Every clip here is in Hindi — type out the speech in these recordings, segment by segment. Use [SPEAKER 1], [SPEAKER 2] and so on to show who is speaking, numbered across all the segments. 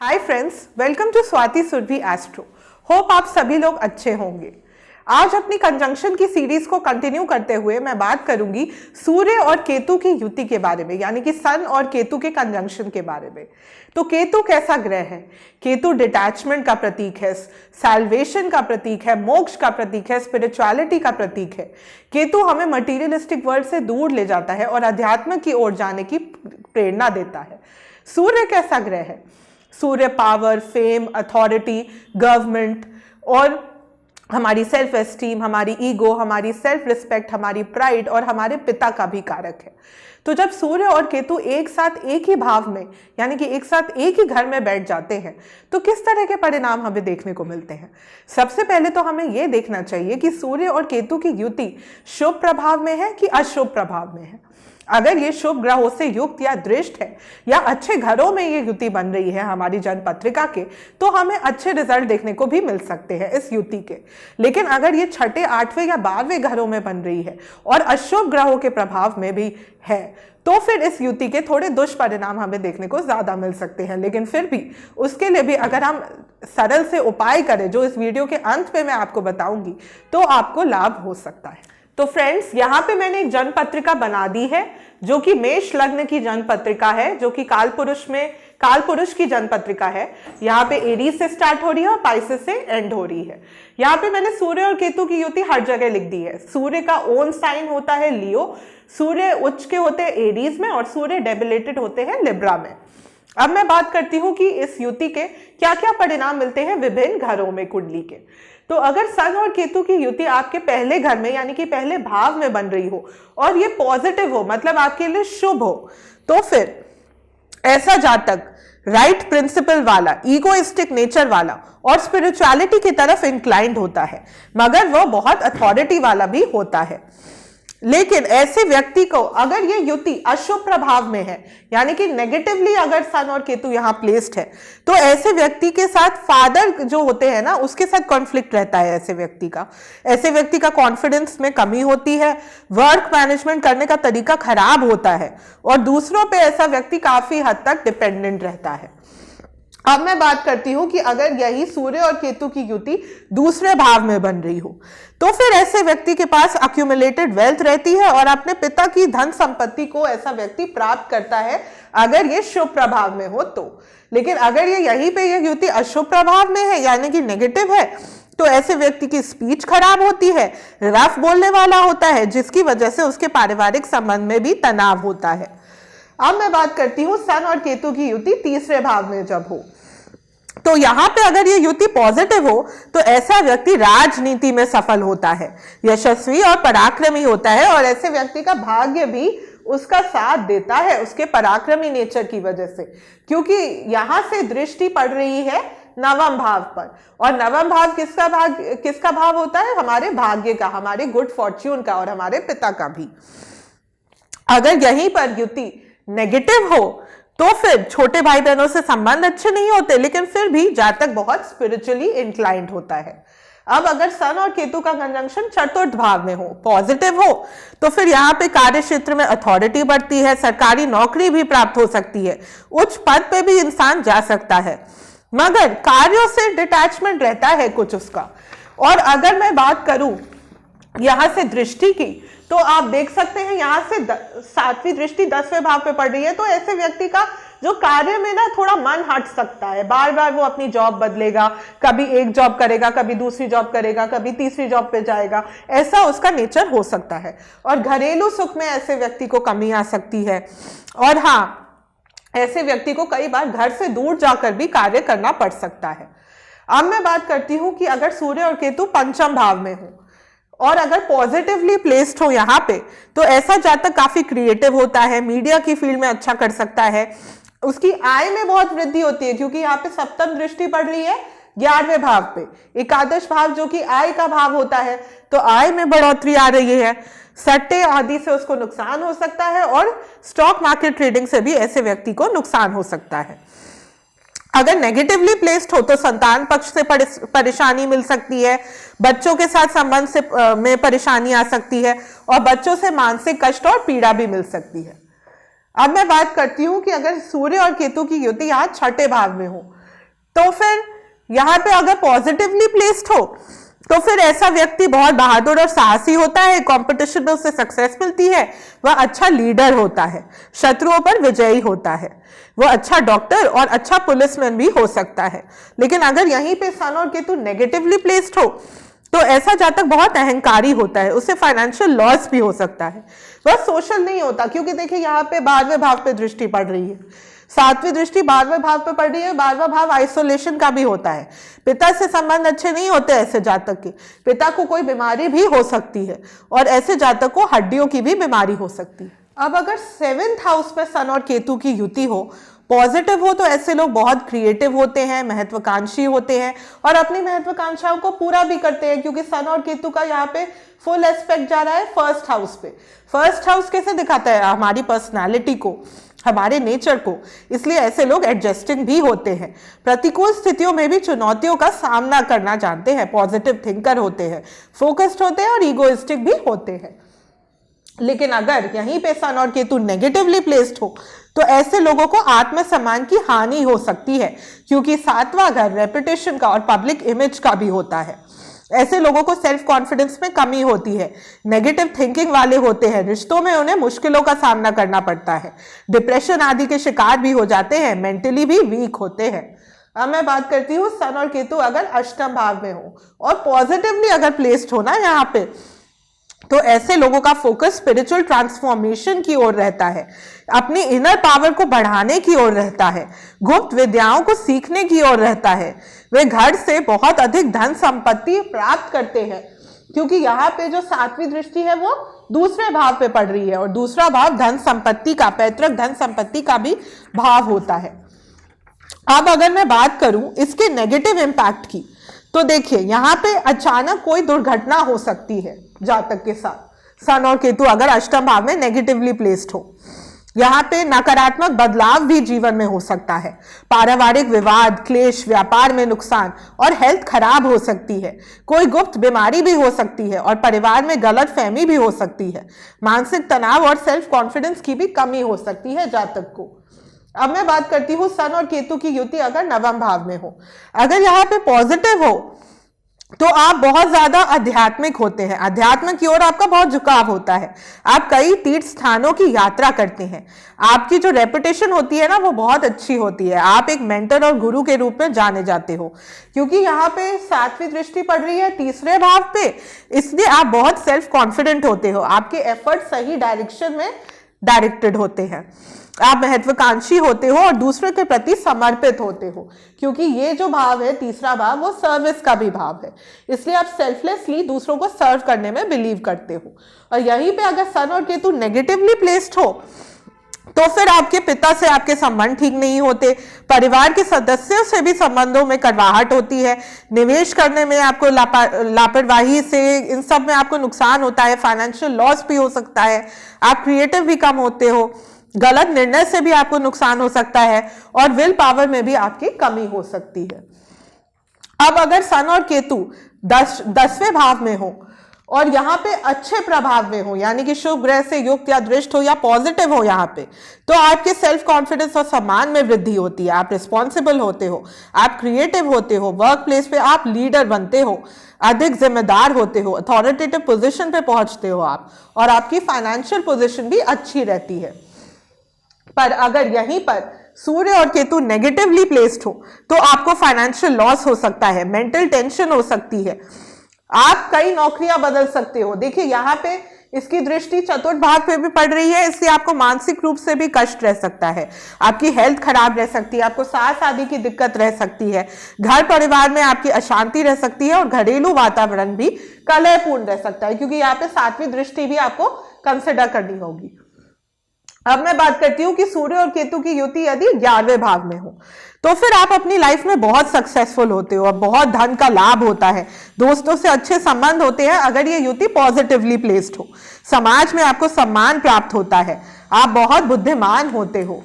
[SPEAKER 1] Hi friends, welcome to Swati Surabhi astro. Hope आप सभी लोग अच्छे होंगे। आज अपनी कंजंक्शन की सीरीज को कंटिन्यू करते हुए मैं बात करूंगी सूर्य और केतु की युति के बारे में, यानी कि सन और केतु के कंजंक्शन के बारे में। तो केतु कैसा ग्रह है? केतु डिटैचमेंट का प्रतीक है, सैल्वेशन का प्रतीक है, मोक्ष का प्रतीक है, स्पिरिचुअलिटी का प्रतीक है। केतु हमें मटीरियलिस्टिक वर्ल्ड से दूर ले जाता है और अध्यात्म की ओर जाने की प्रेरणा देता है। सूर्य कैसा ग्रह है? सूर्य पावर, फेम, अथॉरिटी, गवर्नमेंट और हमारी सेल्फ एस्टीम, हमारी ईगो, हमारी सेल्फ रिस्पेक्ट, हमारी प्राइड और हमारे पिता का भी कारक है। तो जब सूर्य और केतु एक साथ एक ही भाव में, यानी कि एक साथ एक ही घर में बैठ जाते हैं, तो किस तरह के परिणाम हमें देखने को मिलते हैं? सबसे पहले तो हमें यह देखना चाहिए कि सूर्य और केतु की युति शुभ प्रभाव में है कि अशुभ प्रभाव में है। अगर ये शुभ ग्रहों से युक्त या दृष्ट है या अच्छे घरों में ये युति बन रही है हमारी जन्म पत्रिका के, तो हमें अच्छे रिजल्ट देखने को भी मिल सकते हैं इस युति के। लेकिन अगर ये छठे, आठवें या 12वें घरों में बन रही है और अशुभ ग्रहों के प्रभाव में भी है, तो फिर इस युति के थोड़े दुष्परिणाम हमें देखने को ज्यादा मिल सकते हैं। लेकिन फिर भी उसके लिए भी अगर हम सरल से उपाय करें, जो इस वीडियो के अंत में मैं आपको बताऊंगी, तो आपको लाभ हो सकता है। तो फ्रेंड्स, यहाँ पे मैंने एक जन्म पत्रिका बना दी है जो कि मेष लग्न की जन्म पत्रिका है, जो कि काल पुरुष की जन्म पत्रिका है। यहाँ पे एरीज से स्टार्ट हो रही है और पाइसेस से एंड हो रही है। यहाँ पे मैंने सूर्य और केतु की युति हर जगह लिख दी है। सूर्य का ओन साइन होता है लियो, सूर्य उच्च के होते हैं एरीज में और सूर्य डेबिलेटेड होते हैं लिब्रा में। अब मैं बात करती हूँ कि इस युति के क्या क्या परिणाम मिलते हैं विभिन्न घरों में कुंडली के। तो अगर सन और केतु की युति आपके पहले घर में, यानी कि पहले भाव में बन रही हो और ये पॉजिटिव हो, मतलब आपके लिए शुभ हो, तो फिर ऐसा जातक राइट प्रिंसिपल वाला, ईगोइस्टिक नेचर वाला और स्पिरिचुअलिटी की तरफ इंक्लाइंड होता है, मगर वह बहुत अथॉरिटी वाला भी होता है। लेकिन ऐसे व्यक्ति को अगर ये युति अशुभ प्रभाव में है, यानी कि नेगेटिवली अगर सन और केतु यहाँ प्लेस्ड है, तो ऐसे व्यक्ति के साथ फादर जो होते हैं ना, उसके साथ कॉन्फ्लिक्ट रहता है। ऐसे व्यक्ति का कॉन्फिडेंस में कमी होती है, वर्क मैनेजमेंट करने का तरीका खराब होता है और दूसरों पे ऐसा व्यक्ति काफी हद तक डिपेंडेंट रहता है। अब मैं बात करती हूं कि अगर यही सूर्य और केतु की युति दूसरे भाव में बन रही हो, तो फिर ऐसे व्यक्ति के पास अक्यूमुलेटेड वेल्थ रहती है और अपने पिता की धन संपत्ति को ऐसा व्यक्ति प्राप्त करता है, अगर ये शुभ प्रभाव में हो तो। लेकिन अगर ये यहीं पे ये युति अशुभ प्रभाव में है, यानी कि नेगेटिव है, तो ऐसे व्यक्ति की स्पीच खराब होती है, रफ बोलने वाला होता है, जिसकी वजह से उसके पारिवारिक संबंध में भी तनाव होता है। अब मैं बात करती हूँ सन और केतु की युति तीसरे भाव में जब हो, तो यहां पे अगर ये युति पॉजिटिव हो, तो ऐसा व्यक्ति राजनीति में सफल होता है, यशस्वी और पराक्रमी होता है और ऐसे व्यक्ति का भाग्य भी उसका साथ देता है उसके पराक्रमी नेचर की वजह से, क्योंकि यहां से दृष्टि पड़ रही है नवम भाव पर। और नवम भाव किसका भाव होता है? हमारे भाग्य का, हमारे गुड फॉर्च्यून का और हमारे पिता का भी। अगर यहीं पर युति नेगेटिव हो, तो फिर छोटे भाई बहनों से संबंध अच्छे नहीं होते, लेकिन फिर भी जातक बहुत स्पिरिचुअली इंक्लाइंड होता है। अब अगर सन और केतु का कंजंक्शन चतुर्थ भाव में हो, पॉजिटिव हो, तो फिर यहाँ पे कार्य क्षेत्र में अथॉरिटी बढ़ती है, सरकारी नौकरी भी प्राप्त हो सकती है, उच्च पद पे भी इंसान जा सकता है, मगर कार्यों से डिटैचमेंट रहता है कुछ उसका। और अगर मैं बात करूं यहां से दृष्टि की, तो आप देख सकते हैं यहां से 7वीं दृष्टि 10वें भाव पे पड़ रही है, तो ऐसे व्यक्ति का जो कार्य में ना थोड़ा मन हट सकता है, बार बार वो अपनी जॉब बदलेगा, कभी एक जॉब करेगा, कभी दूसरी जॉब करेगा, कभी तीसरी जॉब पे जाएगा, ऐसा उसका नेचर हो सकता है। और घरेलू सुख में ऐसे व्यक्ति को कमी आ सकती है। और हाँ, ऐसे व्यक्ति को कई बार घर से दूर जाकर भी कार्य करना पड़ सकता है। अब मैं बात करती हूं कि अगर सूर्य और केतु पंचम भाव में हो और अगर पॉजिटिवली प्लेस्ड हो यहाँ पे, तो ऐसा जातक काफी क्रिएटिव होता है, मीडिया की फील्ड में अच्छा कर सकता है, उसकी आय में बहुत वृद्धि होती है, क्योंकि यहाँ पे सप्तम दृष्टि पड़ रही है 11वें भाव पे, एकादश भाव जो कि आय का भाव होता है, तो आय में बढ़ोतरी आ रही है। सट्टे आदि से उसको नुकसान हो सकता है और स्टॉक मार्केट ट्रेडिंग से भी ऐसे व्यक्ति को नुकसान हो सकता है। अगर नेगेटिवली प्लेस्ड हो तो संतान पक्ष से परेशानी मिल सकती है, बच्चों के साथ संबंध से में परेशानी आ सकती है और बच्चों से मानसिक कष्ट और पीड़ा भी मिल सकती है। अब मैं बात करती हूं कि अगर सूर्य और केतु की युति यहाँ छठे भाव में हो, तो फिर यहाँ पे अगर पॉजिटिवली प्लेस्ड हो तो फिर ऐसा व्यक्ति बहुत बहादुर और साहसी होता है, कंपटीशन में उसे सक्सेस मिलती है, वह अच्छा लीडर होता है, शत्रुओं पर विजयी होता है, वह अच्छा डॉक्टर और अच्छा पुलिसमैन भी हो सकता है। लेकिन अगर यहीं पे सन और केतु नेगेटिवली प्लेस्ड हो तो ऐसा जातक बहुत अहंकारी होता है, उसे फाइनेंशियल लॉस भी हो सकता है, वह सोशल नहीं होता, क्योंकि देखिए यहाँ पे 12वें भाव पे दृष्टि पड़ रही है, 7वीं दृष्टि 12वें भाव पे पड़ रही है। 12वां भाव आइसोलेशन का भी होता है, पिता से संबंध अच्छे नहीं होते ऐसे जातक के, पिता को कोई बीमारी भी हो सकती है और ऐसे जातक को हड्डियों की भी बीमारी हो सकती है। अब अगर 7th हाउस में सन और केतु की युति हो, पॉजिटिव हो, तो ऐसे लोग बहुत क्रिएटिव होते हैं, महत्वाकांक्षी होते हैं और अपनी महत्वाकांक्षाओं को पूरा भी करते हैं, क्योंकि सन और केतु का यहाँ पे फुल एस्पेक्ट जा रहा है फर्स्ट हाउस पे। फर्स्ट हाउस कैसे दिखाता है? हमारी पर्सनालिटी को, हमारे नेचर को, इसलिए ऐसे लोग एडजस्टिंग भी होते हैं, प्रतिकूल स्थितियों में भी चुनौतियों का सामना करना जानते हैं, पॉजिटिव थिंकर होते हैं, फोकस्ड होते हैं और ईगोइस्टिक भी होते हैं। लेकिन अगर यहीं पे सन और केतु नेगेटिवली प्लेस्ड हो तो ऐसे लोगों को आत्मसम्मान की हानि हो सकती है, क्योंकि 7वां घर रेपुटेशन का और पब्लिक इमेज का भी होता है। ऐसे लोगों को सेल्फ कॉन्फिडेंस में कमी होती है, नेगेटिव थिंकिंग वाले होते हैं, रिश्तों में उन्हें मुश्किलों का सामना करना पड़ता है, डिप्रेशन आदि के शिकार भी हो जाते हैं, मेंटली भी वीक होते हैं। अब मैं बात करती हूँ सन और केतु अगर अष्टम भाव में हो और पॉजिटिवली अगर प्लेस्ड हो ना यहाँ पे, तो ऐसे लोगों का फोकस स्पिरिचुअल ट्रांसफॉर्मेशन की ओर रहता है, अपनी इनर पावर को बढ़ाने की ओर रहता है, गुप्त विद्याओं को सीखने की ओर रहता है। वे घर से बहुत अधिक धन संपत्ति प्राप्त करते हैं, क्योंकि यहाँ पे जो 7वीं दृष्टि है वो दूसरे भाव पे पड़ रही है और दूसरा भाव धन संपत्ति का, पैतृक धन संपत्ति का भी भाव होता है। अब अगर मैं बात करूं इसके नेगेटिव इंपैक्ट की, तो देखिए यहाँ पे अचानक कोई दुर्घटना हो सकती है जातक के साथ, सन और केतु अगर अष्टम भाव में नेगेटिवली प्लेस्ड हो। यहाँ पे नकारात्मक बदलाव भी जीवन में हो सकता है, पारिवारिक विवाद, क्लेश, व्यापार में नुकसान और हेल्थ खराब हो सकती है, कोई गुप्त बीमारी भी हो सकती है और परिवार में गलतफहमी भी हो सकती है, मानसिक तनाव और सेल्फ कॉन्फिडेंस की भी कमी हो सकती है जातक को। अब मैं बात करती हूँ सन और केतु की युति अगर नवम भाव में हो। अगर यहाँ पे पॉजिटिव हो तो आप बहुत ज्यादा आध्यात्मिक होते हैं, अध्यात्म की ओर आपका बहुत झुकाव होता है, आप कई तीर्थ स्थानों की यात्रा करते हैं, आपकी जो रेपुटेशन होती है ना वो बहुत अच्छी होती है, आप एक मेंटर और गुरु के रूप में जाने जाते हो, क्योंकि यहाँ पे 7वीं दृष्टि पड़ रही है तीसरे भाव पे, इसलिए आप बहुत सेल्फ कॉन्फिडेंट होते हो, आपके एफर्ट सही डायरेक्शन में डायरेक्टेड होते हैं, आप महत्वाकांक्षी होते हो और दूसरे के प्रति समर्पित होते हो, क्योंकि ये जो भाव है तीसरा भाव वो सर्विस का भी भाव है, इसलिए आप सेल्फलेसली दूसरों को सर्व करने में बिलीव करते हो। और यहीं पे अगर सन और केतु नेगेटिवली प्लेस्ड हो तो फिर आपके पिता से आपके संबंध ठीक नहीं होते, परिवार के सदस्यों से भी संबंधों में कड़वाहट होती है, निवेश करने में आपको लापरवाही से इन सब में आपको नुकसान होता है, फाइनेंशियल लॉस भी हो सकता है, आप क्रिएटिव भी कम होते हो, गलत निर्णय से भी आपको नुकसान हो सकता है और विल पावर में भी आपकी कमी हो सकती है। अब अगर सन और केतु 10वें भाव में हो और यहाँ पे अच्छे प्रभाव में हो, यानी कि शुभ ग्रह से युक्त या दृष्ट हो या पॉजिटिव हो यहाँ पे, तो आपके सेल्फ कॉन्फिडेंस और सम्मान में वृद्धि होती है, आप रिस्पॉन्सिबल होते हो, आप क्रिएटिव होते हो, वर्क प्लेस पे आप लीडर बनते हो, अधिक जिम्मेदार होते हो, अथॉरिटेटिव पोजीशन पे पहुंचते हो आप, और आपकी फाइनेंशियल पोजीशन भी अच्छी रहती है। पर अगर यहीं पर सूर्य और केतु नेगेटिवली प्लेस्ड हो तो आपको फाइनेंशियल लॉस हो सकता है, मेंटल टेंशन हो सकती है, आप कई नौकरियां बदल सकते हो। देखिए यहाँ पे इसकी दृष्टि चतुर्थ भाव पे भी पड़ रही है, इसलिए आपको मानसिक रूप से भी कष्ट रह सकता है, आपकी हेल्थ खराब रह सकती है, आपको सांस आदि की दिक्कत रह सकती है, घर परिवार में आपकी अशांति रह सकती है और घरेलू वातावरण भी कलहपूर्ण रह सकता है, क्योंकि यहाँ पे 7वीं दृष्टि भी आपको कंसिडर करनी होगी। अब मैं बात करती हूँ कि सूर्य और केतु की युति यदि 11वें भाव में हो तो फिर आप अपनी लाइफ में बहुत सक्सेसफुल होते हो और बहुत धन का लाभ होता है, दोस्तों से अच्छे संबंध होते हैं अगर ये युति पॉजिटिवली प्लेस्ड हो, समाज में आपको सम्मान प्राप्त होता है, आप बहुत बुद्धिमान होते हो।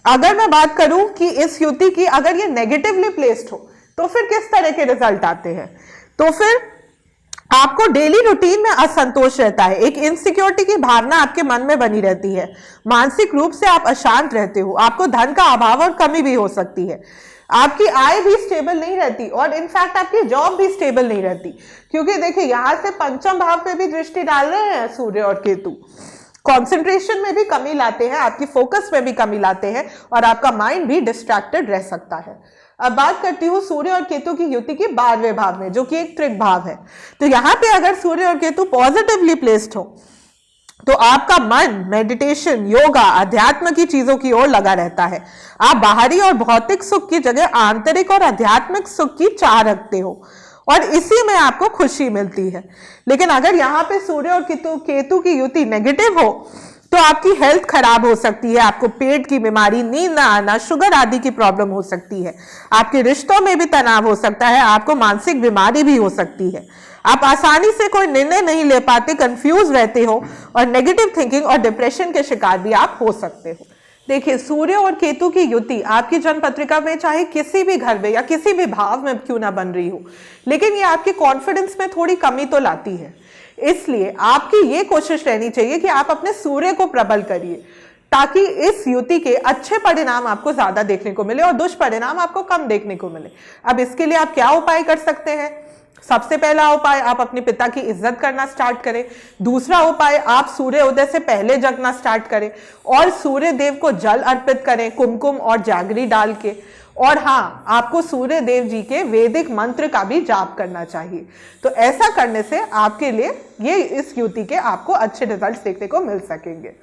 [SPEAKER 1] अगर मैं बात करूं कि इस युति की अगर ये नेगेटिवली प्लेस्ड हो तो फिर किस तरह के रिजल्ट आते हैं, तो फिर आपको डेली रूटीन में असंतोष रहता है, एक इनसिक्योरिटी की भावना आपके मन में बनी रहती है, मानसिक रूप से आप अशांत रहते हो, आपको धन का अभाव और कमी भी हो सकती है, आपकी आय भी स्टेबल नहीं रहती और इनफैक्ट आपकी जॉब भी स्टेबल नहीं रहती, क्योंकि देखिए यहां से पंचम भाव पे भी दृष्टि डाल रहे हैं सूर्य और केतु। कंसंट्रेशन में भी कमी लाते हैं, आपकी फोकस में भी कमी लाते हैं और आपका माइंड भी डिस्ट्रैक्टेड रह सकता है। अब बात करती हूँ सूर्य और केतु की युति की 12वें भाव में, जो कि एक त्रिक भाव है। तो यहाँ पे अगर सूर्य और केतु पॉजिटिवली प्लेस्ड हो तो आपका मन मेडिटेशन, योगा, अध्यात्म की चीजों की ओर लगा रहता है। आप बाहरी और भौतिक सुख की जगह आंतरिक और आध्यात्मिक सुख की चाह रखते हो और इसी में आपको खुशी मिलती है। लेकिन अगर यहाँ पे सूर्य और केतु की युति नेगेटिव हो तो आपकी हेल्थ खराब हो सकती है, आपको पेट की बीमारी, नींद ना आना, शुगर आदि की प्रॉब्लम हो सकती है, आपके रिश्तों में भी तनाव हो सकता है, आपको मानसिक बीमारी भी हो सकती है, आप आसानी से कोई निर्णय नहीं ले पाते, कंफ्यूज रहते हो और नेगेटिव थिंकिंग और डिप्रेशन के शिकार भी आप हो सकते हो। देखिए सूर्य और केतु की युति आपकी जन्म पत्रिका में चाहे किसी भी घर में या किसी भी भाव में क्यों ना बन रही हो, लेकिन ये आपके कॉन्फिडेंस में थोड़ी कमी तो लाती है। इसलिए आपकी ये कोशिश रहनी चाहिए कि आप अपने सूर्य को प्रबल करिए ताकि इस युति के अच्छे परिणाम आपको ज्यादा देखने को मिले और दुष्परिणाम आपको कम देखने को मिले। अब इसके लिए आप क्या उपाय कर सकते हैं? सबसे पहला उपाय, आप अपने पिता की इज्जत करना स्टार्ट करें। दूसरा उपाय, आप सूर्य उदय से पहले जगना स्टार्ट करें और सूर्य देव को जल अर्पित करें कुमकुम और जागरी डाल के। और हाँ, आपको सूर्य देव जी के वैदिक मंत्र का भी जाप करना चाहिए। तो ऐसा करने से आपके लिए ये इस युति के आपको अच्छे रिजल्ट्स देखने को मिल सकेंगे।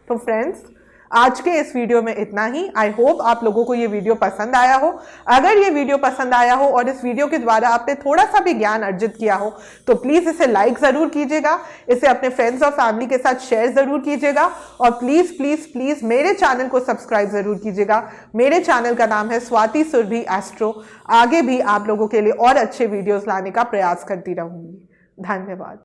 [SPEAKER 1] तो फ्रेंड्स, आज के इस वीडियो में इतना ही। आई होप आप लोगों को ये वीडियो पसंद आया हो। अगर ये वीडियो पसंद आया हो और इस वीडियो के द्वारा आपने थोड़ा सा भी ज्ञान अर्जित किया हो तो प्लीज इसे लाइक जरूर कीजिएगा, इसे अपने फ्रेंड्स और फैमिली के साथ शेयर जरूर कीजिएगा और प्लीज प्लीज प्लीज मेरे चैनल को सब्सक्राइब जरूर कीजिएगा। मेरे चैनल का नाम है स्वाति सुरभि एस्ट्रो। आगे भी आप लोगों के लिए और अच्छे वीडियोज लाने का प्रयास करती रहूंगी। धन्यवाद।